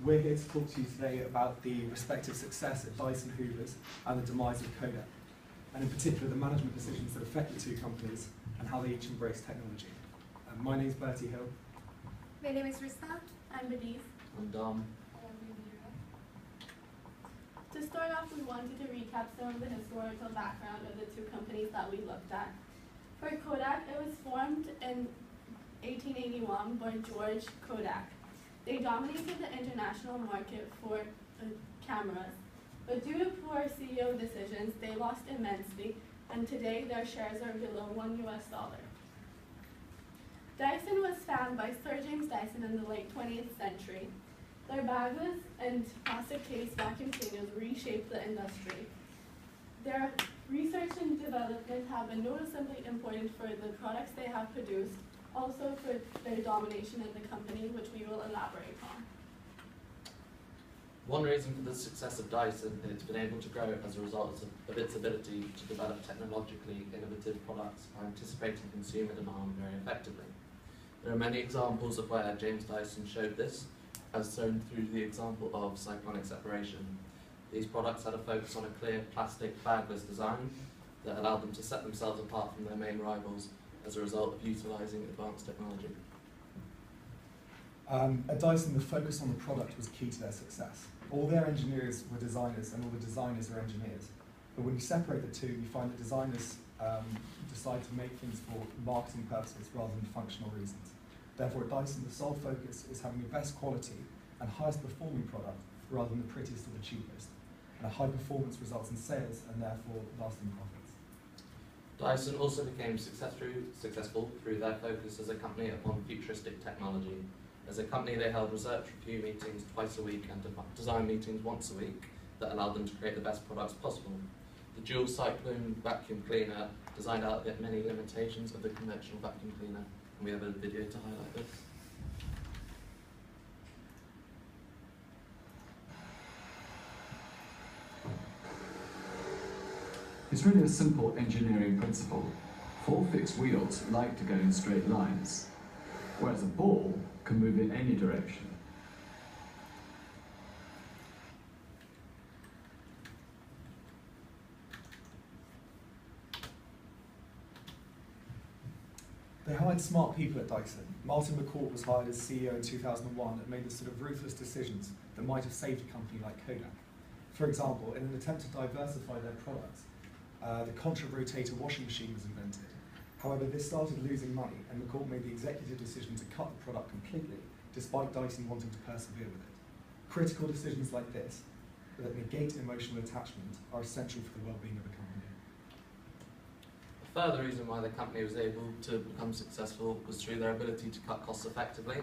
We're here to talk to you today about the respective success at Dyson Hoovers and the demise of Kodak, and in particular the management decisions that affect the two companies and how they each embrace technology. My name is Bertie Hill. My name is Rista. I'm Belize. I'm Dom. To start off, we wanted to recap some of the historical background of the two companies that we looked at. For Kodak, it was formed in 1881 by George Kodak. They dominated the international market for cameras, but due to poor CEO decisions, they lost immensely, and today their shares are below $1 US. Dyson was founded by Sir James Dyson in the late 20th century. Their bagless and plastic case vacuum cleaners reshaped the industry. Their research and development have been noticeably important for the products they have produced, also for their domination in the company, which we will elaborate on. One reason for the success of Dyson is it's been able to grow as a result of its ability to develop technologically innovative products by anticipating consumer demand very effectively. There are many examples of where James Dyson showed this, as shown through the example of cyclonic separation. These products had a focus on a clear plastic bagless design that allowed them to set themselves apart from their main rivals as a result of utilising advanced technology. At Dyson, the focus on the product was key to their success. All their engineers were designers and all the designers were engineers. But when you separate the two, you find that designers decide to make things for marketing purposes rather than functional reasons. Therefore, at Dyson, the sole focus is having the best quality and highest performing product rather than the prettiest or the cheapest. And a high performance results in sales and therefore lasting profits. Dyson also became successful through their focus as a company upon futuristic technology. As a company, they held research review meetings twice a week and design meetings once a week that allowed them to create the best products possible. The dual cyclone vacuum cleaner designed out the many limitations of the conventional vacuum cleaner. And we have a video to highlight this. It's really a simple engineering principle. 4 fixed wheels like to go in straight lines, whereas a ball can move in any direction. They hired smart people at Dyson. Martin McCourt was hired as CEO in 2001 and made the sort of ruthless decisions that might have saved a company like Kodak. For example, in an attempt to diversify their products, the contra-rotator washing machine was invented. However, this started losing money, and McCourt made the executive decision to cut the product completely, despite Dyson wanting to persevere with it. Critical decisions like this, that negate emotional attachment, are essential for the well-being of a company. A further reason why the company was able to become successful was through their ability to cut costs effectively,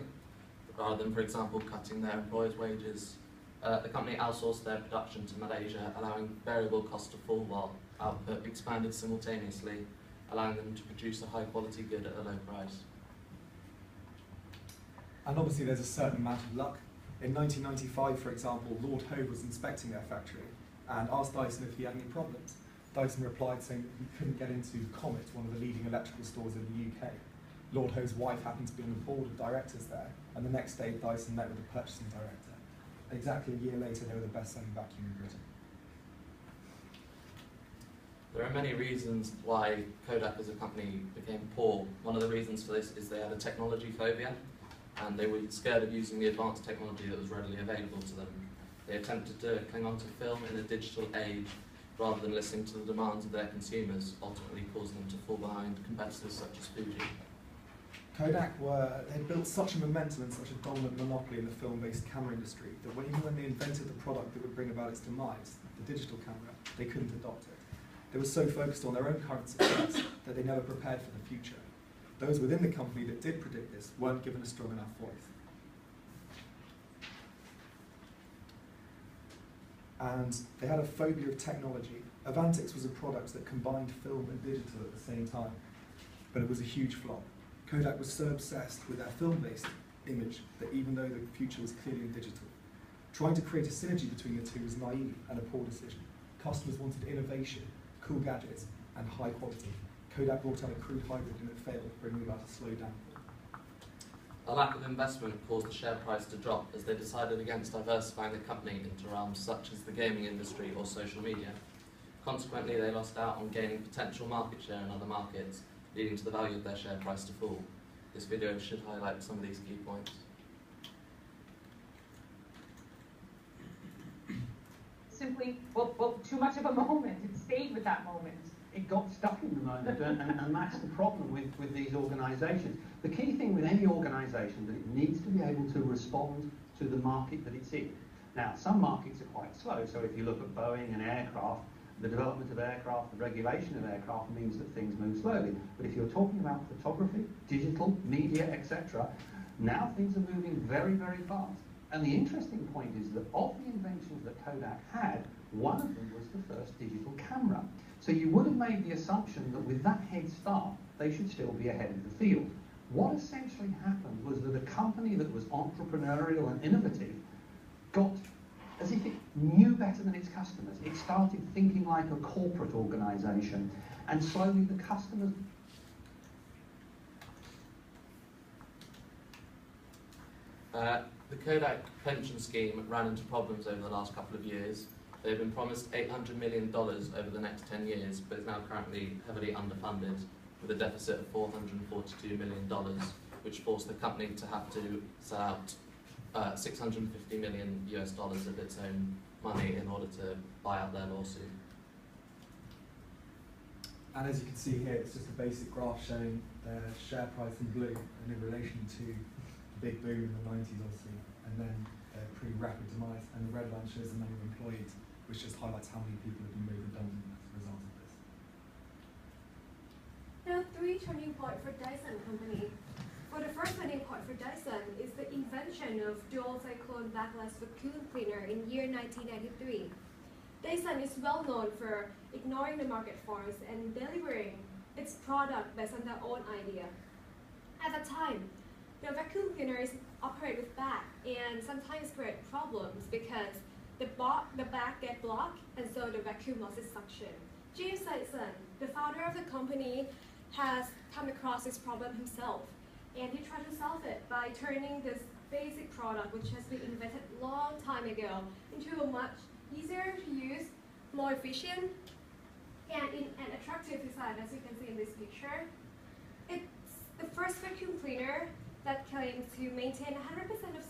rather than, for example, cutting their employees' wages. The company outsourced their production to Malaysia, allowing variable costs to fall while output expanded simultaneously, allowing them to produce a high-quality good at a low price. And obviously there's a certain amount of luck. In 1995, for example, Lord Howe was inspecting their factory and asked Dyson if he had any problems. Dyson replied saying he couldn't get into Comet, one of the leading electrical stores in the UK. Lord Howe's wife happened to be on the board of directors there, and the next day Dyson met with the purchasing director. Exactly a year later, they were the best-selling vacuum in Britain. There are many reasons why Kodak as a company became poor. One of the reasons for this is they had a technology phobia, and they were scared of using the advanced technology that was readily available to them. They attempted to cling on to film in a digital age rather than listening to the demands of their consumers, ultimately causing them to fall behind competitors such as Fuji. Kodak they built such a momentum and such a dominant monopoly in the film-based camera industry that even when they invented the product that would bring about its demise, the digital camera, they couldn't adopt it. They were so focused on their own current success that they never prepared for the future. Those within the company that did predict this weren't given a strong enough voice. And they had a phobia of technology. Avantix was a product that combined film and digital at the same time, but it was a huge flop. Kodak was so obsessed with their film-based image that even though the future was clearly in digital, trying to create a synergy between the two was naive and a poor decision. Customers wanted innovation, cool gadgets, and high quality. Kodak brought out a crude hybrid and it failed, bringing about a slow downfall. A lack of investment caused the share price to drop as they decided against diversifying the company into realms such as the gaming industry or social media. Consequently, they lost out on gaining potential market share in other markets, leading to the value of their share price to fall. This video should highlight some of these key points. Simply, well, too much of a moment. It stayed with that moment. It got stuck in the moment, and that's the problem with these organisations. The key thing with any organisation that it needs to be able to respond to the market that it's in. Now, some markets are quite slow, so if you look at Boeing and aircraft, the development of aircraft, the regulation of aircraft means that things move slowly. But if you're talking about photography, digital, media, etc., now things are moving very, very fast. And the interesting point is that of the inventions that Kodak had, one of them was the first digital camera. So you would have made the assumption that with that head start, they should still be ahead of the field. What essentially happened was that a company that was entrepreneurial and innovative got, as if it knew better than its customers. It started thinking like a corporate organisation, and slowly the customers... The Kodak pension scheme ran into problems over the last couple of years. They've been promised $800 million over the next 10 years, but is now currently heavily underfunded with a deficit of $442 million, which forced the company to have to sell out $650 million of its own money in order to buy out their lawsuit. And as you can see here, it's just a basic graph showing their share price in blue and in relation to the big boom in the 90s, obviously, and then their pretty rapid demise. And the red line shows the number of employees, which just highlights how many people have been made redundant as a result of this. There are three turning points for Dyson company. For the first turning point for Dyson is the invention of dual cyclone backless vacuum cleaner in year 1993. Dyson is well known for ignoring the market force and delivering its product based on their own idea. At the time, the vacuum cleaners operate with back and sometimes create problems because the back get blocked and so the vacuum loses suction. James Dyson, the founder of the company, has come across this problem himself, and he tried to solve it by turning this basic product, which has been invented a long time ago, into a much easier to use, more efficient, and in an attractive design, as you can see in this picture. It's the first vacuum cleaner that claims to maintain 100% of